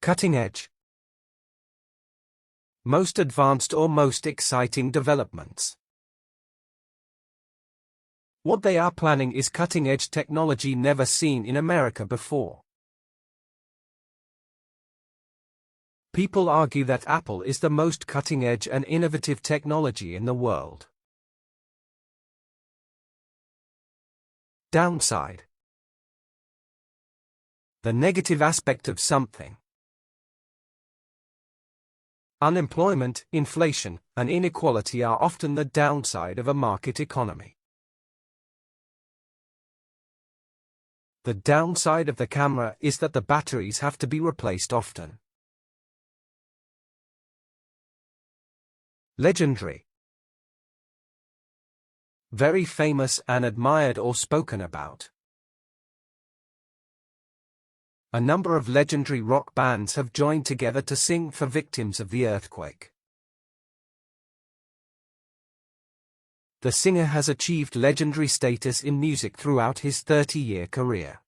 Cutting edge. Most advanced or most exciting developments. What they are planning is cutting-edge technology never seen in America before. People argue that Apple is the most cutting-edge and innovative technology in the world. Downside. The negative aspect of something. Unemployment, inflation, and inequality are often the downside of a market economy. The downside of the camera is that the batteries have to be replaced often. Legendary. Very famous and admired or spoken about. A number of legendary rock bands have joined together to sing for victims of the earthquake. The singer has achieved legendary status in music throughout his 30-year career.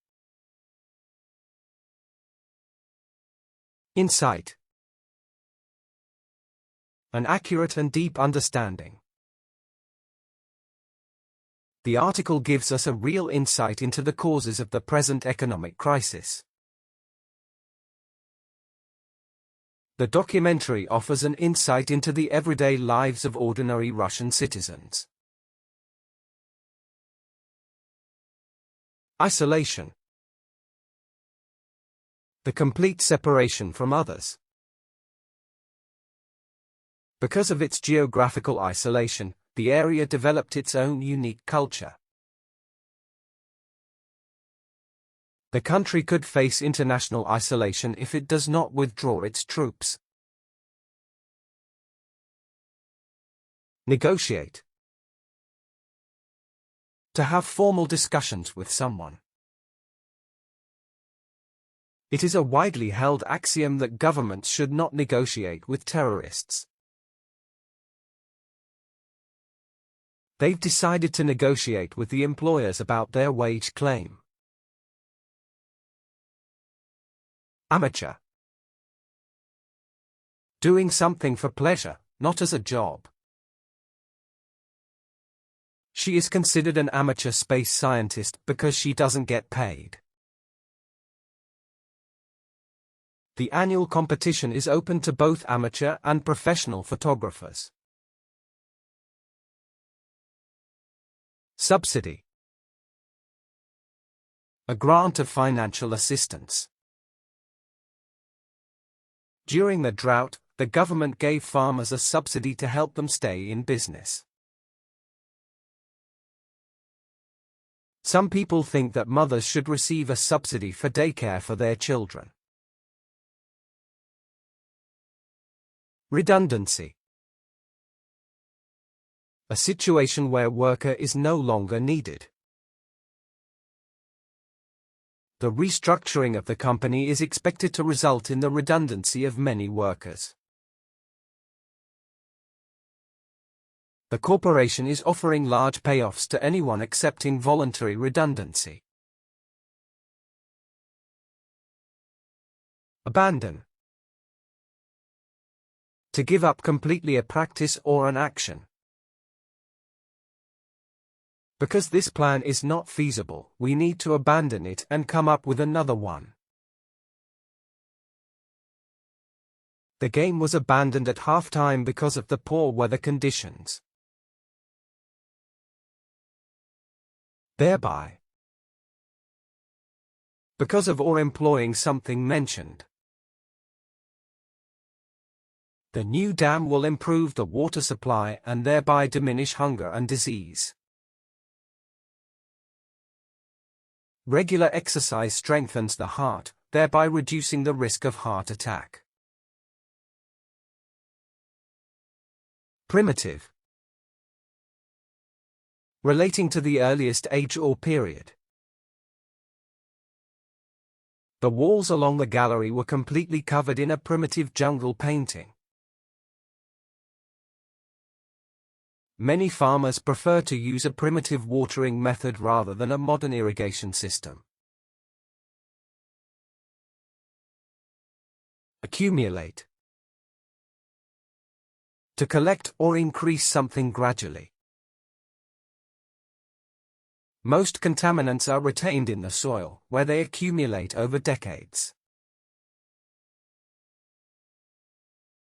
Insight. An accurate and deep understanding. The article gives us a real insight into the causes of the present economic crisis. The documentary offers an insight into the everyday lives of ordinary Russian citizens. Isolation. The complete separation from others. Because of its geographical isolation, the area developed its own unique culture. The country could face international isolation if it does not withdraw its troops. Negotiate. To have formal discussions with someone. It is a widely held axiom that governments should not negotiate with terrorists. They've decided to negotiate with the employers about their wage claim. Amateur. Doing something for pleasure, not as a job. She is considered an amateur space scientist because she doesn't get paid. The annual competition is open to both amateur and professional photographers. Subsidy. A grant of financial assistance. During the drought, the government gave farmers a subsidy to help them stay in business. Some people think that mothers should receive a subsidy for daycare for their children. Redundancy. A situation where worker is no longer needed. The restructuring of the company is expected to result in the redundancy of many workers. The corporation is offering large payoffs to anyone accepting voluntary redundancy. Abandon. To give up completely a practice or an action. Because this plan is not feasible, we need to abandon it and come up with another one. The game was abandoned at halftime because of the poor weather conditions. Thereby. Because of or employing something mentioned. The new dam will improve the water supply and thereby diminish hunger and disease. Regular exercise strengthens the heart, thereby reducing the risk of heart attack. Primitive. Relating to the earliest age or period. The walls along the gallery were completely covered in a primitive jungle painting. Many farmers prefer to use a primitive watering method rather than a modern irrigation system. Accumulate. To collect or increase something gradually. Most contaminants are retained in the soil, where they accumulate over decades.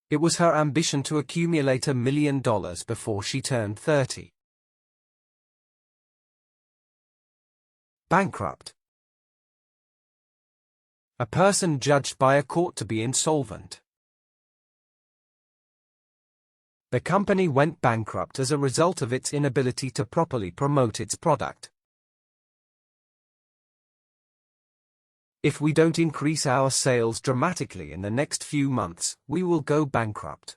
It was her ambition to accumulate $1 million before she turned 30. Bankrupt. A person judged by a court to be insolvent. The company went bankrupt as a result of its inability to properly promote its product. If we don't increase our sales dramatically in the next few months, we will go bankrupt.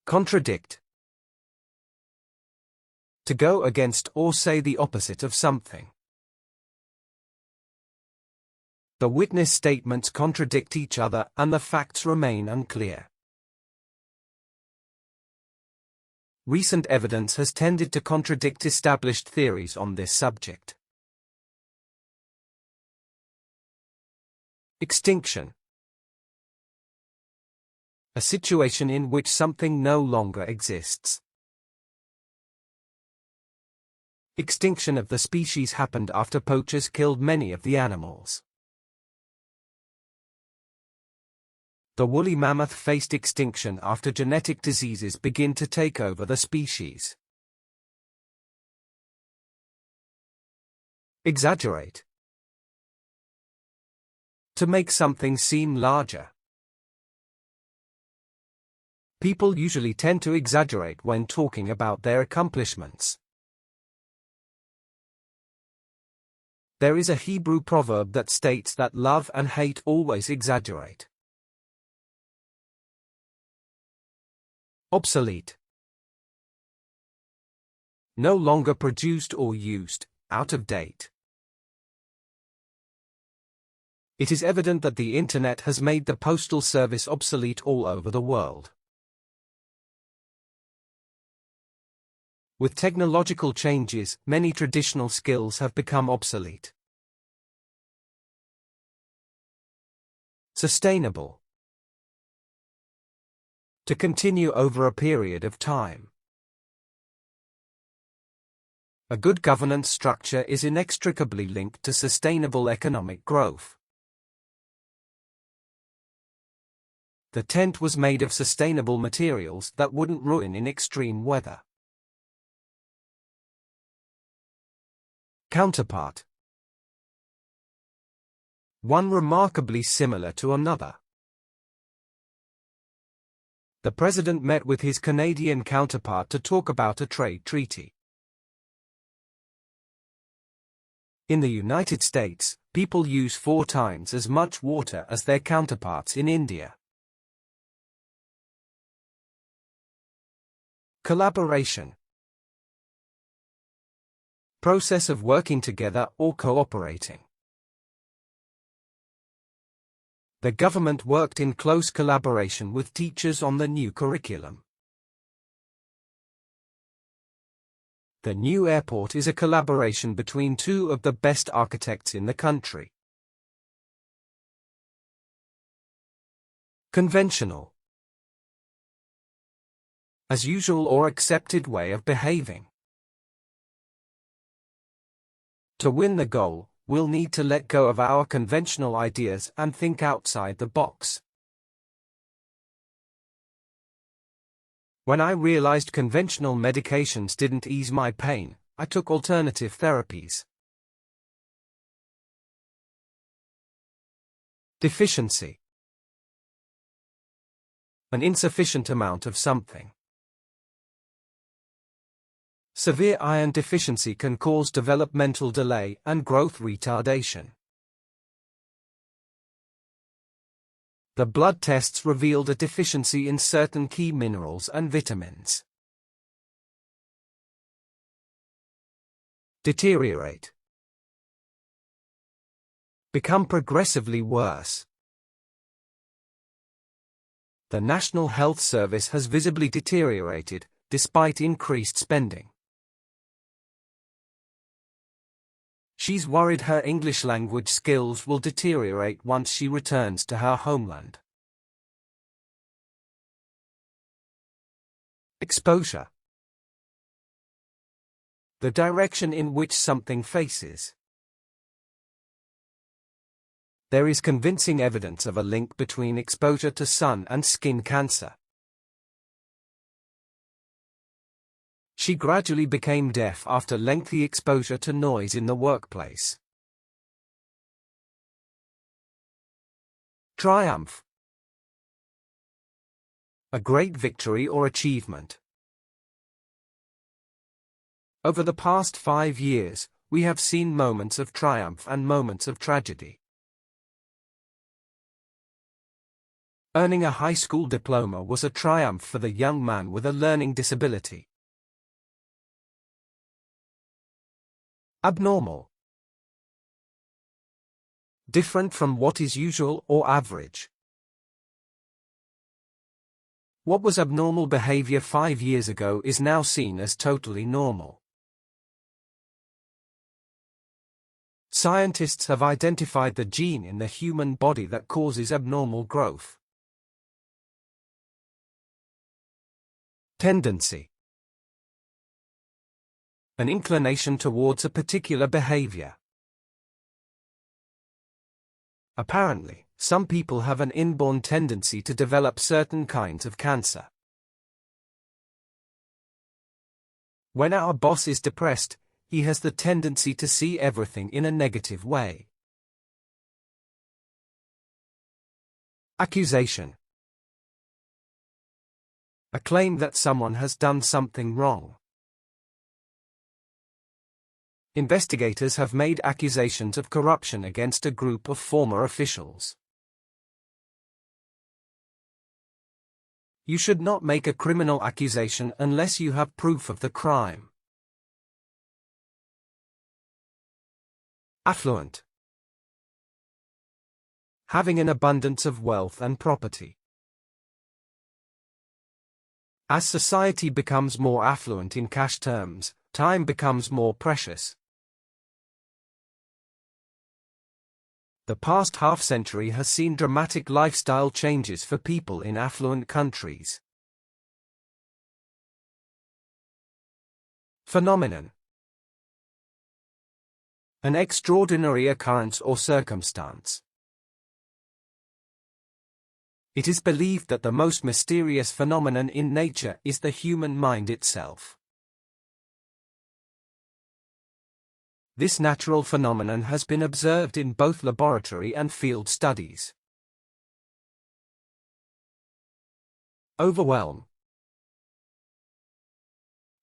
Contradict. To go against or say the opposite of something. The witness statements contradict each other and the facts remain unclear. Recent evidence has tended to contradict established theories on this subject. Extinction. A situation in which something no longer exists. Extinction of the species happened after poachers killed many of the animals. The woolly mammoth faced extinction after genetic diseases begin to take over the species. Exaggerate. To make something seem larger. People usually tend to exaggerate when talking about their accomplishments. There is a Hebrew proverb that states that love and hate always exaggerate. Obsolete. No longer produced or used, out of date. It is evident that the Internet has made the postal service obsolete all over the world. With technological changes, many traditional skills have become obsolete. Sustainable. To continue over a period of time. A good governance structure is inextricably linked to sustainable economic growth. The tent was made of sustainable materials that wouldn't ruin in extreme weather. Counterpart. One remarkably similar to another. The president met with his Canadian counterpart to talk about a trade treaty. In the United States, people use 4 times as much water as their counterparts in India. Collaboration. Process of working together or cooperating. The government worked in close collaboration with teachers on the new curriculum. The new airport is a collaboration between 2 of the best architects in the country. Conventional. As usual or accepted way of behaving. To win the goal, we'll need to let go of our conventional ideas and think outside the box. When I realized conventional medications didn't ease my pain, I took alternative therapies. Deficiency. An insufficient amount of something. Severe iron deficiency can cause developmental delay and growth retardation. The blood tests revealed a deficiency in certain key minerals and vitamins. Deteriorate. Become progressively worse. The National Health Service has visibly deteriorated, despite increased spending. She's worried her English language skills will deteriorate once she returns to her homeland. Exposure. The direction in which something faces. There is convincing evidence of a link between exposure to sun and skin cancer. She gradually became deaf after lengthy exposure to noise in the workplace. Triumph. A great victory or achievement. Over the past 5 years, we have seen moments of triumph and moments of tragedy. Earning a high school diploma was a triumph for the young man with a learning disability. Abnormal. Different from what is usual or average. What was abnormal behavior 5 years ago is now seen as totally normal. Scientists have identified the gene in the human body that causes abnormal growth. Tendency. An inclination towards a particular behavior. Apparently, some people have an inborn tendency to develop certain kinds of cancer. When our boss is depressed, he has the tendency to see everything in a negative way. Accusation. A claim that someone has done something wrong. Investigators have made accusations of corruption against a group of former officials. You should not make a criminal accusation unless you have proof of the crime. Affluent. Having an abundance of wealth and property. As society becomes more affluent in cash terms, time becomes more precious. The past half-century has seen dramatic lifestyle changes for people in affluent countries. Phenomenon. An extraordinary occurrence or circumstance. It is believed that the most mysterious phenomenon in nature is the human mind itself. This natural phenomenon has been observed in both laboratory and field studies. Overwhelm.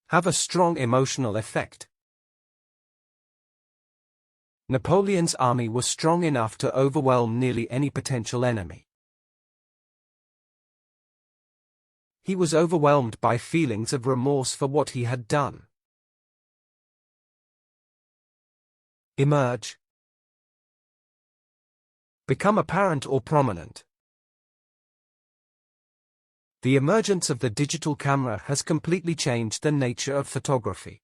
Have a strong emotional effect. Napoleon's army was strong enough to overwhelm nearly any potential enemy. He was overwhelmed by feelings of remorse for what he had done. Emerge. Become apparent or prominent. The emergence of the digital camera has completely changed the nature of photography.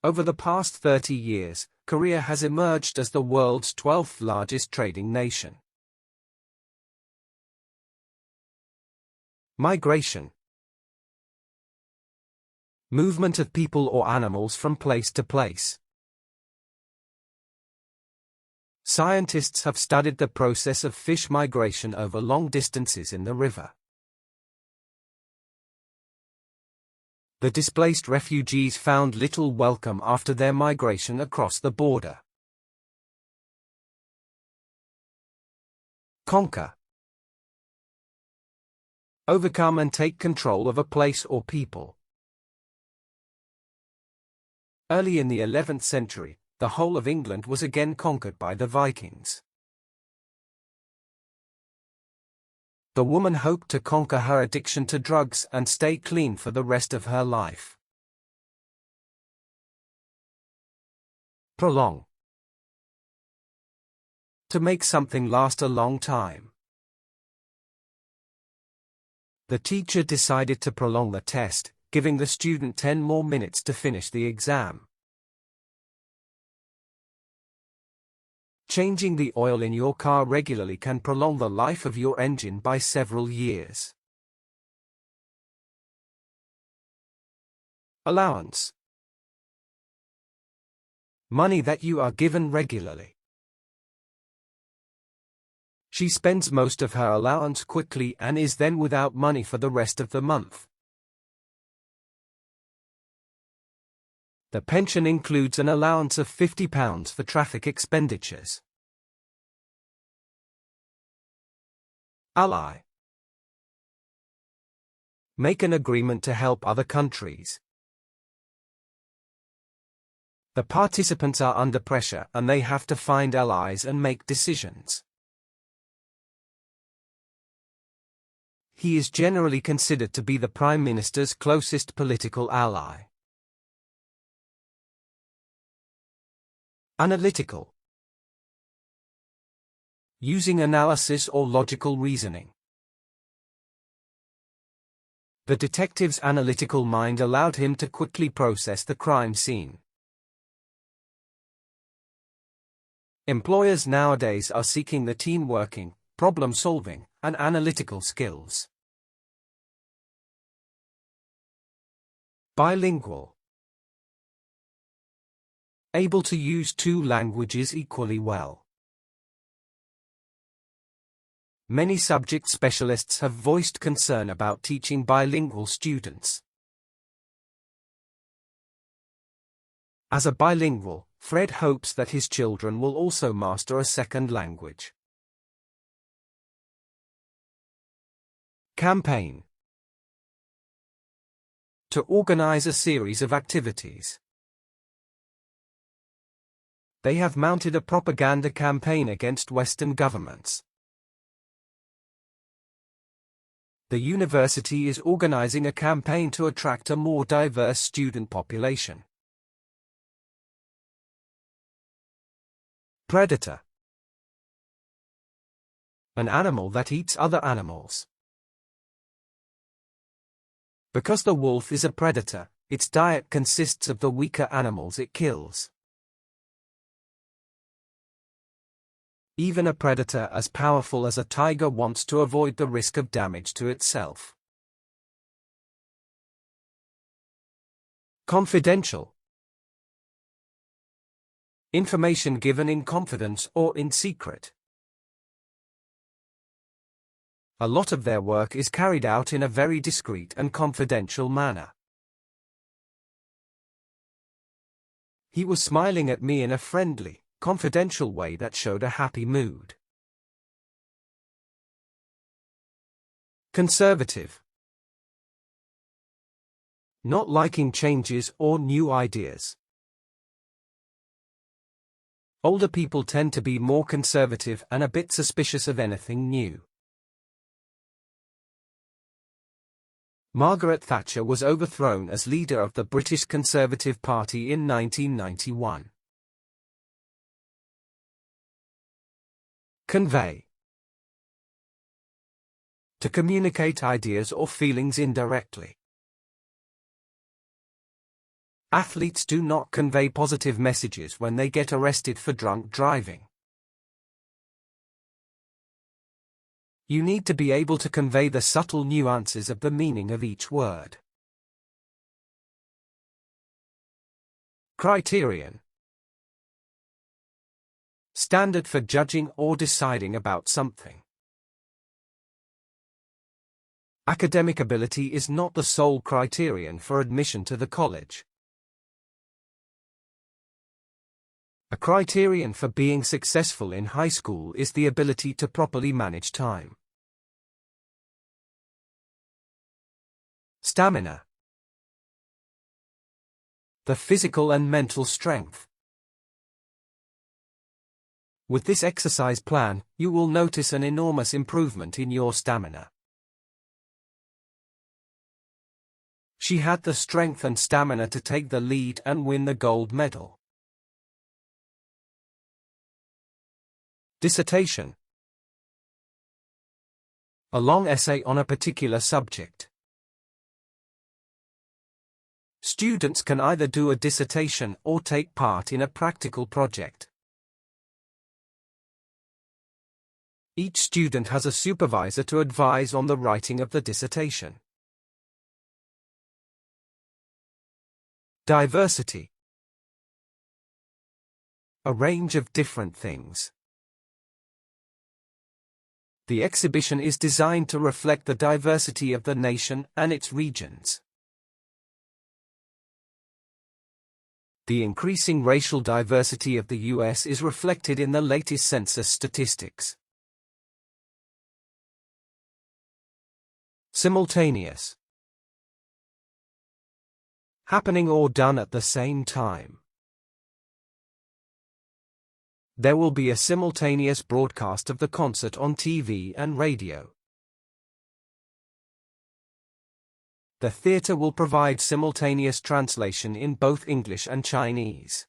Over the past 30 years, Korea has emerged as the world's 12th largest trading nation. Migration. Movement of people or animals from place to place. Scientists have studied the process of fish migration over long distances in the river. The displaced refugees found little welcome after their migration across the border. Conquer. Overcome and take control of a place or people. Early in the 11th century, the whole of England was again conquered by the Vikings. The woman hoped to conquer her addiction to drugs and stay clean for the rest of her life. Prolong. To make something last a long time. The teacher decided to prolong the test, giving the student 10 more minutes to finish the exam. Changing the oil in your car regularly can prolong the life of your engine by several years. Allowance. Money that you are given regularly. She spends most of her allowance quickly and is then without money for the rest of the month. The pension includes an allowance of £50 for traffic expenditures. Ally. Make an agreement to help other countries. The participants are under pressure and they have to find allies and make decisions. He is generally considered to be the Prime Minister's closest political ally. Analytical. Using analysis or logical reasoning. The detective's analytical mind allowed him to quickly process the crime scene. Employers nowadays are seeking the team-working, problem-solving, and analytical skills. Bilingual. Able to use two languages equally well. Many subject specialists have voiced concern about teaching bilingual students. As a bilingual, Fred hopes that his children will also master a second language. Campaign. To organize a series of activities. They have mounted a propaganda campaign against Western governments. The university is organizing a campaign to attract a more diverse student population. Predator. An animal that eats other animals. Because the wolf is a predator, its diet consists of the weaker animals it kills. Even a predator as powerful as a tiger wants to avoid the risk of damage to itself. Confidential. Information given in confidence or in secret. A lot of their work is carried out in a very discreet and confidential manner. He was smiling at me in a friendly, confidential way that showed a happy mood. Conservative. Not liking changes or new ideas. Older people tend to be more conservative and a bit suspicious of anything new. Margaret Thatcher was overthrown as leader of the British Conservative Party in 1991. Convey. To communicate ideas or feelings indirectly. Athletes do not convey positive messages when they get arrested for drunk driving. You need to be able to convey the subtle nuances of the meaning of each word. Criterion. Standard for judging or deciding about something. Academic ability is not the sole criterion for admission to the college. A criterion for being successful in high school is the ability to properly manage time. Stamina. The physical and mental strength. With this exercise plan, you will notice an enormous improvement in your stamina. She had the strength and stamina to take the lead and win the gold medal. Dissertation. A long essay on a particular subject. Students can either do a dissertation or take part in a practical project. Each student has a supervisor to advise on the writing of the dissertation. Diversity. A range of different things. The exhibition is designed to reflect the diversity of the nation and its regions. The increasing racial diversity of the US is reflected in the latest census statistics. Simultaneous. Happening or done at the same time. There will be a simultaneous broadcast of the concert on TV and radio. The theater will provide simultaneous translation in both English and Chinese.